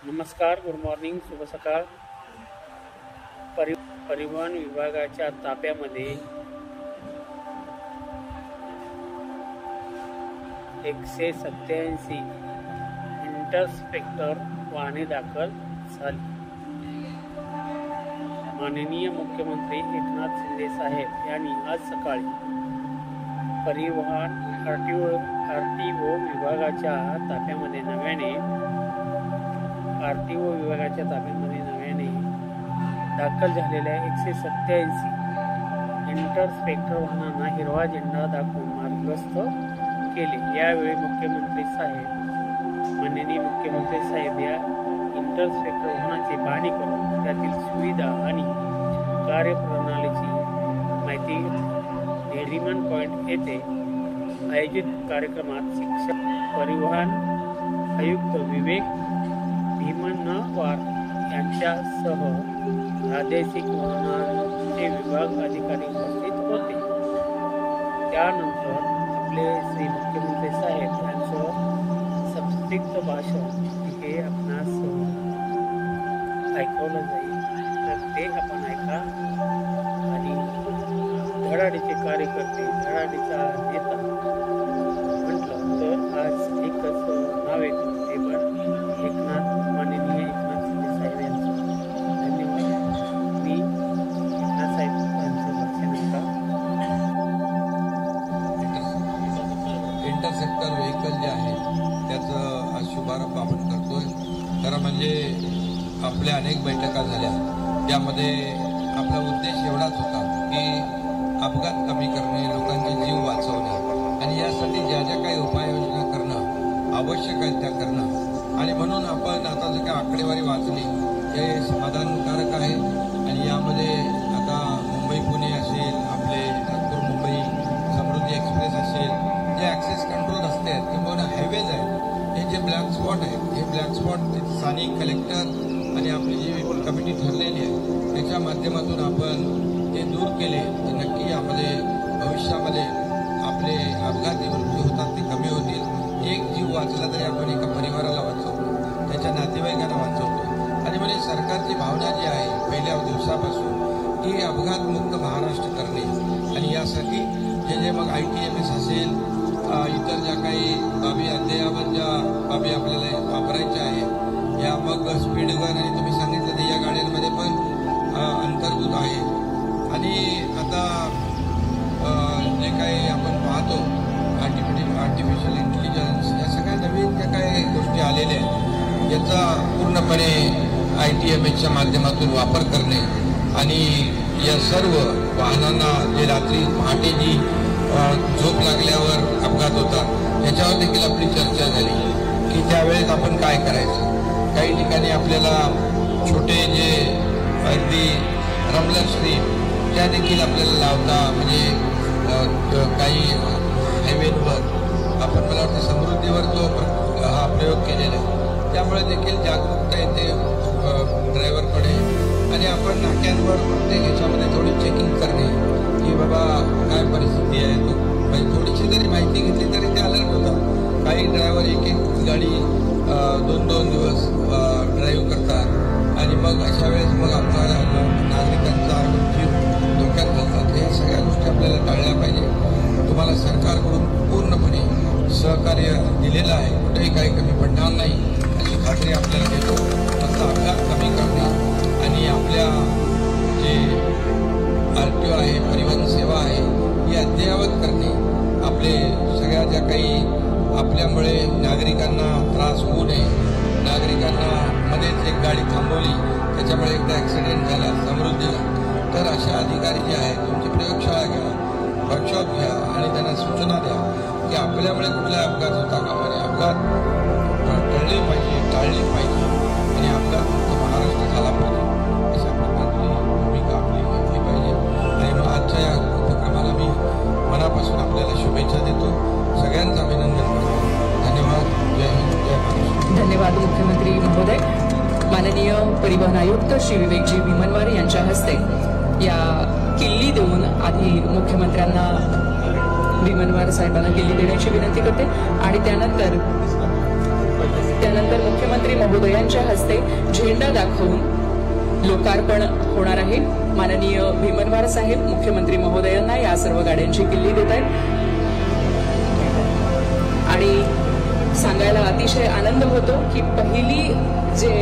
नमस्कार, good morning, शुभ सकाळ। परिवहन विभागाच्या ताफ्यामध्ये 187 इंटरसेप्टर वाहने दाखल झाली। माननीय मुख्यमंत्री एकनाथ शिंदे साहेब यांनी आज सकाळी परिवहन आरटीओ विभागाच्या ताफ्यामध्ये नव्याने दाखल झालेल्या 187 इंटरसेप्टर वाहनांना हिरवा झेंडा दाखवून मार्गस्थ केले। यावेळी माननीय मुख्यमंत्री साहेब या इंटरसेप्टर वाहनाची पाहणी करून त्यातील सुविधा आणि कार्यप्रणालीची माहिती नेरिमन पॉइंट येथे आयोजित कार्यक्रमात शिक्षक परिवहन आयुक्त विवेक भीमनवार यांच्यासह प्रादेशिक वाहनांचे विभाग अधिकारी उपस्थित होते। त्यानंतर आपले श्री मुख्यमंत्री साहेब यांचं संक्षिप्त भाषण हे आपणास ऐकवलं जाईल, तर ते आपण ऐका। आणि धडाडीचे कार्यकर्ते, धडाडीचा नेता म्हटलं तर आज एकच नाव येतं, ते पण माननीय एकनाथ शिंदे साहेब यांचं। धन्यवाद। मी एकनाथ साहेब यांचं भाषण ऐका। इंटरसेप्टर व्हेकल जे आहे त्याचं शुभारंभ आपण करतोय। खरं म्हणजे आपल्या अनेक बैठका झाल्या, त्यामध्ये आपला उद्देश एवढाच होता की अपघात कमी करणे, लोकांचे जीव वाचवणे आणि यासाठी ज्या ज्या काही उपाययोजना करणं आवश्यक आहे त्या करणं। आणि म्हणून आपण आता जे काही आकडेवारी वाचली हे समाधानकारक आहे। आणि यामध्ये आता मुंबई पुणे असेल, आपले नागपूर मुंबई समृद्धी एक्सप्रेस असेल, जे ॲक्सेस कंट्रोल रस्ते आहेत किंवा हायवेज आहेत, हे जे ब्लॅक स्पॉट आहेत, हे ब्लॅक स्पॉट स्थानिक कलेक्टर आणि आपली जी कमिटी ठरलेली आहे त्याच्या माध्यमातून आपण ते दूर केले तर नक्की यामध्ये भविष्यामध्ये आपले अपघाती मृत्यू होतात ते कमी होतील। एक जीव वाचला तरी आपण एका परिवाराला वाचवतो, त्याच्या नातेवाईकांना वाचवतो। आणि म्हणजे सरकारची भावना जी आहे पहिल्या दिवसापासून की अपघातमुक्त महाराष्ट्र करणे, आणि यासाठी जे मग ITMS असेल, इतर ज्या काही बाबी अद्ययावत ज्या बाबी आपल्याला वापरायच्या आहे या मग स्पीड गन आणि तुम्ही सांगितलं ते या गाड्यांमध्ये पण अंतर्भूत आहे। आणि आता जे काही आपण पाहतो आर्टिफिशियल इंटेलिजन्स, या सगळ्या नवीन ज्या काही गोष्टी आलेल्या आहेत याचा पूर्णपणे ITMSच्या माध्यमातून वापर करणे आणि या सर्व वाहनांना जे रात्री पहाटे जी झोप लागल्यावर अपघात होतात याच्यावर देखील आपली चर्चा झाली की त्यावेळेस आपण काय करायचं। काही ठिकाणी आपल्याला छोटे जे अगदी रमलर स्ट्रीप त्या देखील आपल्याला लावता, म्हणजे काही हायवेवर आपण मला वाटतं समृद्धीवर तो हा प्रयोग केलेला आहे, त्यामुळे देखील जागरूकता येते ड्रायव्हरकडे। आणि आपण नाक्यांवर प्रत्येक ह्याच्यामध्ये थोडी चेकिंग करणे की बाबा काय परिस्थिती आहे, तो म्हणजे थोडीशी जरी माहिती घेतली तरी ते अलर्ट होतं। काही ड्रायव्हर एक गाडी 2-2 दिवस ड्राईव्ह करतात आणि मग अशा वेळेस मग आपला नागरिकांचा जीव धोक्यात घालतात। या सगळ्या गोष्टी आपल्याला टाळल्या पाहिजे। तुम्हाला सरकारकडून पूर्णपणे सहकार्य दिलेलं आहे, कुठेही काही कमी पडणार नाही अशी खात्री आपल्याला देतो। फक्त अपघात कमी करणे आणि आपल्या जे RTO आहे, परिवहन सेवा आहे, ही अद्ययावत करणे, आपले सगळ्या ज्या काही आपल्यामुळे नागरिकांना त्रास होऊ नये, नागरिकांना मध्येच एक गाडी थांबवली त्याच्यामुळे एकदा ॲक्सिडेंट झाला समृद्धीला, तर अशा अधिकारी जे आहेत तुमची प्रयोगशाळा घ्या, वर्कशॉप घ्या आणि त्यांना सूचना द्या की आपल्यामुळे कुठला अपघात होता कामा नये। अपघात टाळले पाहिजे आणि अपघात महाराष्ट्र झाला पाहिजे, अशा प्रकारची भूमिका आपली घेतली पाहिजे। आणि मग आजच्या या उपक्रमाला मी मनापासून आपल्याला शुभेच्छा देतो, सगळ्यांचं अभिनंदन करतो। धन्यवाद। जय हिंद, जय महाराष्ट्र। धन्यवाद मुख्यमंत्री महोदय। माननीय परिवहन आयुक्त श्री विवेकजी भीमनवार यांच्या हस्ते या किल्ली देऊन आधी मुख्यमंत्र्यांना भीमनवार साहेबांना किल्ली देण्याची विनंती करते आणि त्यानंतर त्यानंतर मुख्यमंत्री महोदयांच्या हस्ते झेंडा दाखवून लोकार्पण होणार आहे. माननीय भीमनवार साहेब मुख्यमंत्री महोदयांना या सर्व गाड्यांची किल्ली देत आहेत आणि सांगायला अतिशय आनंद होतो की पहिली जे